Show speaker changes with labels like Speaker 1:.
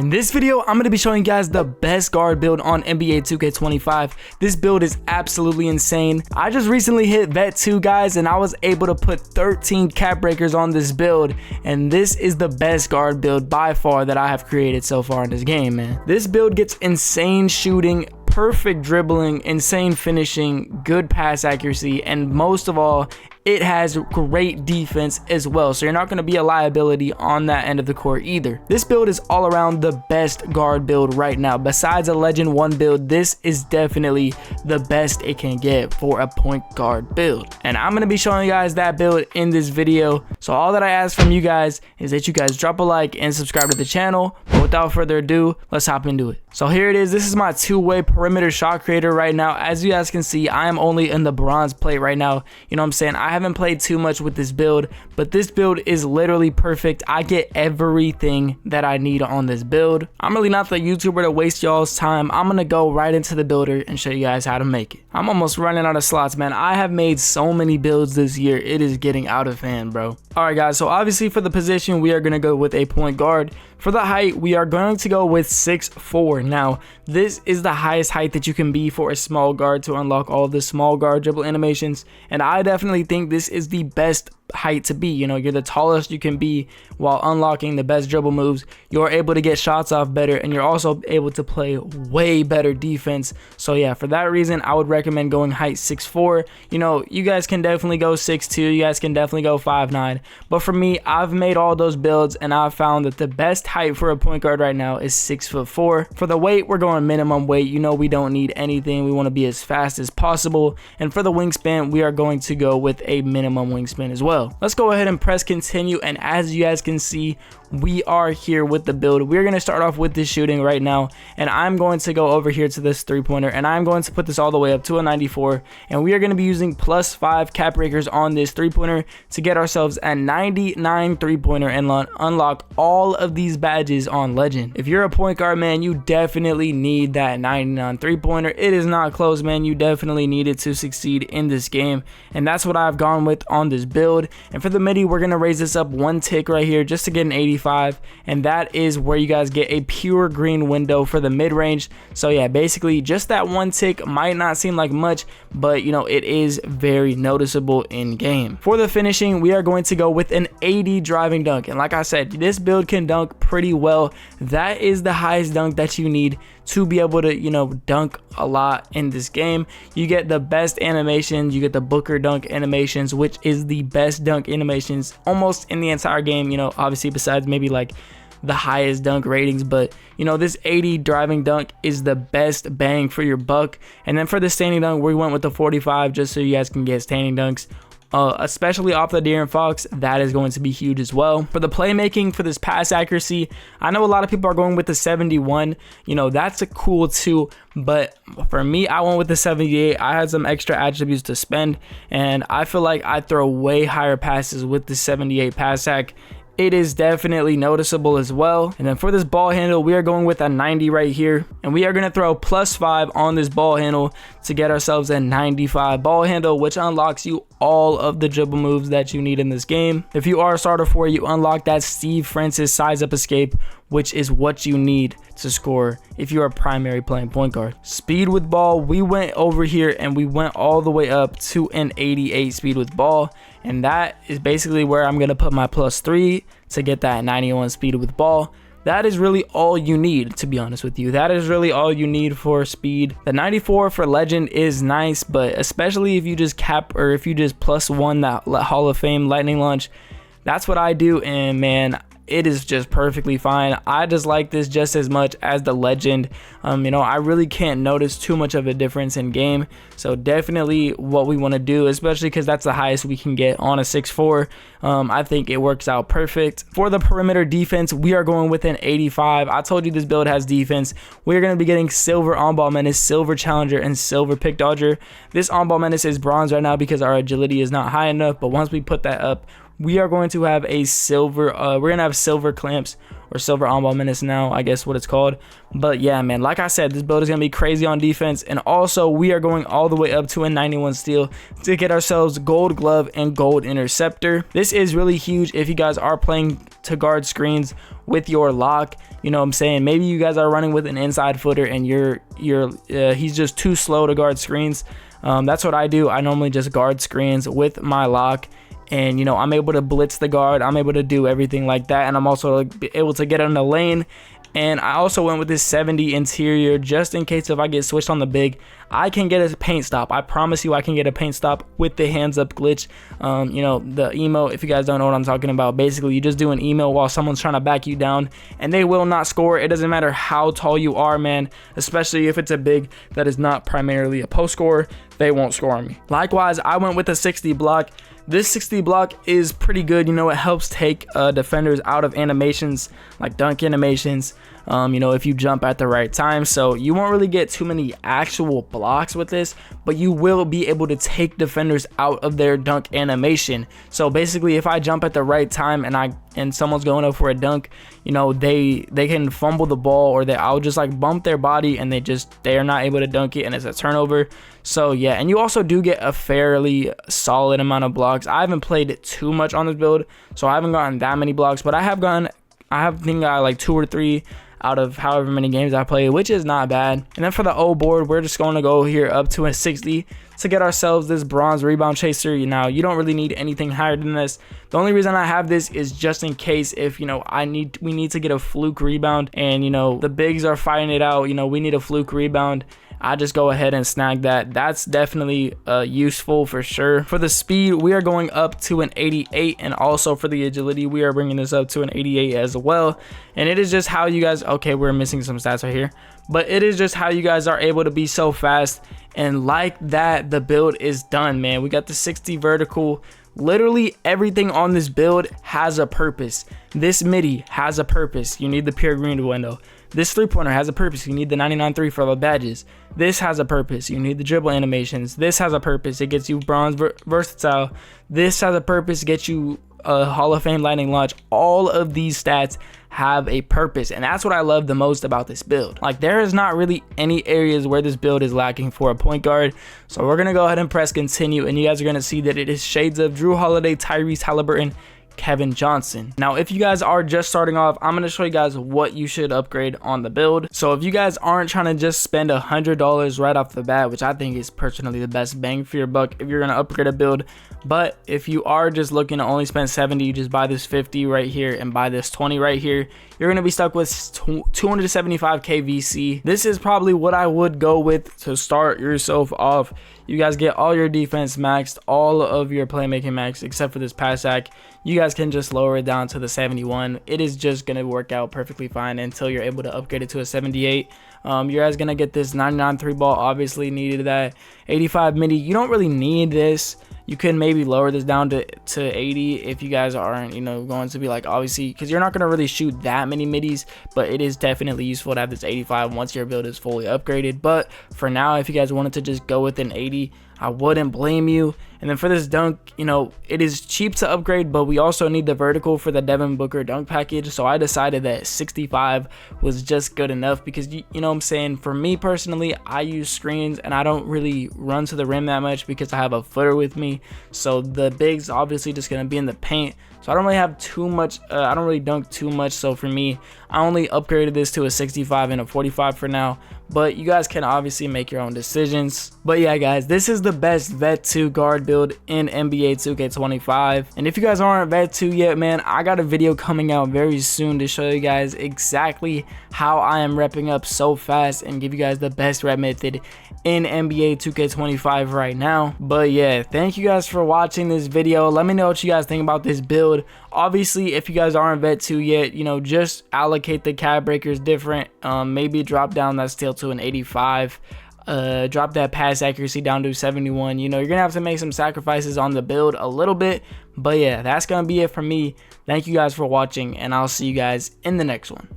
Speaker 1: In this video, I'm going to be showing you guys the best guard build on NBA 2K25. This build is absolutely insane. I just recently hit Vet 2, guys, and I was able to put 13 cap breakers on this build, and this is the best guard build by far that I have created so far in this game, man. This build gets insane shooting, perfect dribbling, insane finishing, good pass accuracy, and most of all, it has great defense as well, so you're not going to be a liability on that end of the court either. This build is all around the best guard build right now. Besides a Legend 1 build, this is definitely the best it can get for a point guard build, and I'm going to be showing you guys that build in this video. So all that I ask from you guys is that you guys drop a like and subscribe to the channel. But without further ado, let's hop into it. So here it is. This is my two-way perimeter shot creator right now. As you guys can see, I am only in the bronze plate right now. You know what I'm saying? I haven't played too much with this build, but this build is literally perfect. I get everything that I need on this build. I'm really not the YouTuber to waste y'all's time. I'm gonna go right into the builder and show you guys how to make it. I'm almost running out of slots, man. I have made so many builds this year. It is getting out of hand, bro. All right, guys, so obviously for the position, we are gonna go with a point guard. For the height, we are going to go with 6'4". Now, this is the highest height that you can be for a small guard to unlock all the small guard dribble animations, and I definitely think this is the best height to be. You know, you're the tallest you can be while unlocking the best dribble moves. You're able to get shots off better, and you're also able to play way better defense. So yeah, for that reason, I would recommend going height 6'4". You know, you guys can definitely go 6'2". You guys can definitely go 5'9". But for me, I've made all those builds, and I've found that the best height for a point guard right now is 6'4". For the weight, we're going minimum weight. You know, we don't need anything. We want to be as fast as possible. And for the wingspan, we are going to go with a minimum wingspan as well. Let's go ahead and press continue, and as you guys can see, we are here with the build. We're going to start off with this shooting right now, and I'm going to go over here to this three-pointer, and I'm going to put this all the way up to a 94, and we are going to be using +5 cap breakers on this three-pointer to get ourselves a 99 three-pointer and unlock all of these badges on Legend. If you're a point guard, man, you definitely need that 99 three-pointer. It is not close, man. You definitely need it to succeed in this game, and that's what I've gone with on this build. And for the midi, we're going to raise this up one tick right here just to get an 85, and that is where you guys get a pure green window for the mid-range. So yeah, basically just that one tick might not seem like much, but you know, it is very noticeable in game. For the finishing, we are going to go with an 80 driving dunk, and like I said, this build can dunk pretty well. That is the highest dunk that you need to be able to, you know, dunk a lot in this game. You get the best animations. You get the Booker dunk animations, which is the best dunk animations almost in the entire game, you know, obviously besides maybe like the highest dunk ratings. But you know, this 80 driving dunk is the best bang for your buck. And then for the standing dunk, we went with the 45 just so you guys can get standing dunks, especially off the De'Aaron Fox. That is going to be huge as well. For the playmaking, for this pass accuracy, I know a lot of people are going with the 71. You know, that's a cool too, but for me, I went with the 78. I had some extra attributes to spend, and I feel like I throw way higher passes with the 78 pass hack. It is definitely noticeable as well. And then for this ball handle, we are going with a 90 right here, and we are going to throw +5 on this ball handle to get ourselves a 95 ball handle, which unlocks you all of the dribble moves that you need in this game. If you are a starter 4, you unlock that Steve Francis size up escape, which is what you need to score if you are primary playing point guard. Speed with ball, we went over here and we went all the way up to an 88 speed with ball, and that is basically where I'm gonna put my +3 to get that 91 speed with ball. That is really all you need, to be honest with you. That is really all you need for speed. The 94 for Legend is nice, but especially if you just cap, or if you just +1 that Hall of Fame lightning launch, that's what I do, and man, it is just perfectly fine. I just like this just as much as the Legend. You know, I really can't notice too much of a difference in game. So definitely what we want to do, especially because that's the highest we can get on a 6'4". I think it works out perfect. For the perimeter defense, we are going with an 85. I told you this build has defense. We're going to be getting silver on-ball menace, silver challenger, and silver pick dodger. This on-ball menace is bronze right now because our agility is not high enough, but once we put that up, we are going to have a silver, we're going to have silver clamps or silver on-ball minutes now, I guess what it's called. But yeah, man, like I said, this build is going to be crazy on defense. And also, we are going all the way up to a 91 steal to get ourselves gold glove and gold interceptor. This is really huge if you guys are playing to guard screens with your lock. You know what I'm saying? Maybe you guys are running with an inside footer and he's just too slow to guard screens. That's what I do. I normally just guard screens with my lock. And, you know, I'm able to blitz the guard. I'm able to do everything like that. And I'm also able to get in the lane. And I also went with this 70 interior just in case if I get switched on the big, I can get a paint stop. I promise you I can get a paint stop with the hands up glitch. You know, the emo, if you guys don't know what I'm talking about, basically you just do an emo while someone's trying to back you down and they will not score. It doesn't matter how tall you are, man, especially if it's a big that is not primarily a post scorer, they won't score on me. Likewise, I went with a 60 block. This 60 block is pretty good. You know, it helps take defenders out of animations like dunk animations, you know, if you jump at the right time. So you won't really get too many actual blocks with this, but you will be able to take defenders out of their dunk animation. So basically, if I jump at the right time and someone's going up for a dunk, you know, they can fumble the ball, or I'll just like bump their body and they are not able to dunk it and it's a turnover. So yeah, and you also do get a fairly solid amount of blocks. I haven't played it too much on this build, so I haven't gotten that many blocks, but I have think I like 2 or 3 out of however many games I played, which is not bad. And then for the O board, we're just going to go here up to a 60 to get ourselves this bronze rebound chaser. Now, you don't really need anything higher than this. The only reason I have this is just in case if, you know, we need to get a fluke rebound and, you know, the bigs are fighting it out, you know, we need a fluke rebound, I just go ahead and snag that. That's definitely useful for sure. For the speed, we are going up to an 88, and also for the agility, we are bringing this up to an 88 as well. And it is just how you guys, okay, we're missing some stats right here, but it is just how you guys are able to be so fast. And like that, the build is done, man. We got the 60 vertical. Literally everything on this build has a purpose. This midi has a purpose. You need the pure green window. This three-pointer has a purpose. You need the 99.3 for the badges. This has a purpose. You need the dribble animations. This has a purpose. It gets you bronze versatile. This has a purpose. Gets you a Hall of Fame lightning launch. All of these stats have a purpose, and that's what I love the most about this build. Like, there is not really any areas where this build is lacking for a point guard. So we're gonna go ahead and press continue, and you guys are gonna see that it is shades of Drew Holiday, Tyrese Halliburton, Kevin Johnson. Now, if you guys are just starting off, I'm going to show you guys what you should upgrade on the build. So if you guys aren't trying to just spend $100 right off the bat, which I think is personally the best bang for your buck if you're going to upgrade a build, but if you are just looking to only spend 70, you just buy this 50 right here and buy this 20 right here, you're going to be stuck with 275k VC. This is probably what I would go with to start yourself off. You guys get all your defense maxed, all of your playmaking maxed, except for this pass hack. You guys can just lower it down to the 71. It is just going to work out perfectly fine until you're able to upgrade it to a 78. You guys going to get this 99 3 ball, obviously needed that. 85 midi, you don't really need this. You can maybe lower this down to 80 if you guys aren't, you know, going to be like, obviously, because you're not going to really shoot that many midis, but it is definitely useful to have this 85 once your build is fully upgraded. But for now, if you guys wanted to just go with an 80, I wouldn't blame you. And then for this dunk, you know, it is cheap to upgrade, but we also need the vertical for the Devin Booker dunk package. So I decided that 65 was just good enough because, you know what I'm saying, for me personally, I use screens and I don't really run to the rim that much because I have a footer with me. So the big's obviously just going to be in the paint. So I don't really have too much, I don't really dunk too much. So for me, I only upgraded this to a 65 and a 45 for now. But you guys can obviously make your own decisions. But yeah, guys, this is the best Vet 2 guard build in NBA 2K25. And if you guys aren't Vet 2 yet, man, I got a video coming out very soon to show you guys exactly how I am repping up so fast and give you guys the best rep method in NBA 2K25 right now. But yeah, thank you guys for watching this video. Let me know what you guys think about this build. Obviously, if you guys aren't Vet 2 yet, you know, just allocate the cap breakers different. Maybe drop down that steal to an 85. Drop that pass accuracy down to 71. You know, you're gonna have to make some sacrifices on the build a little bit. But yeah, that's gonna be it for me. Thank you guys for watching, and I'll see you guys in the next one.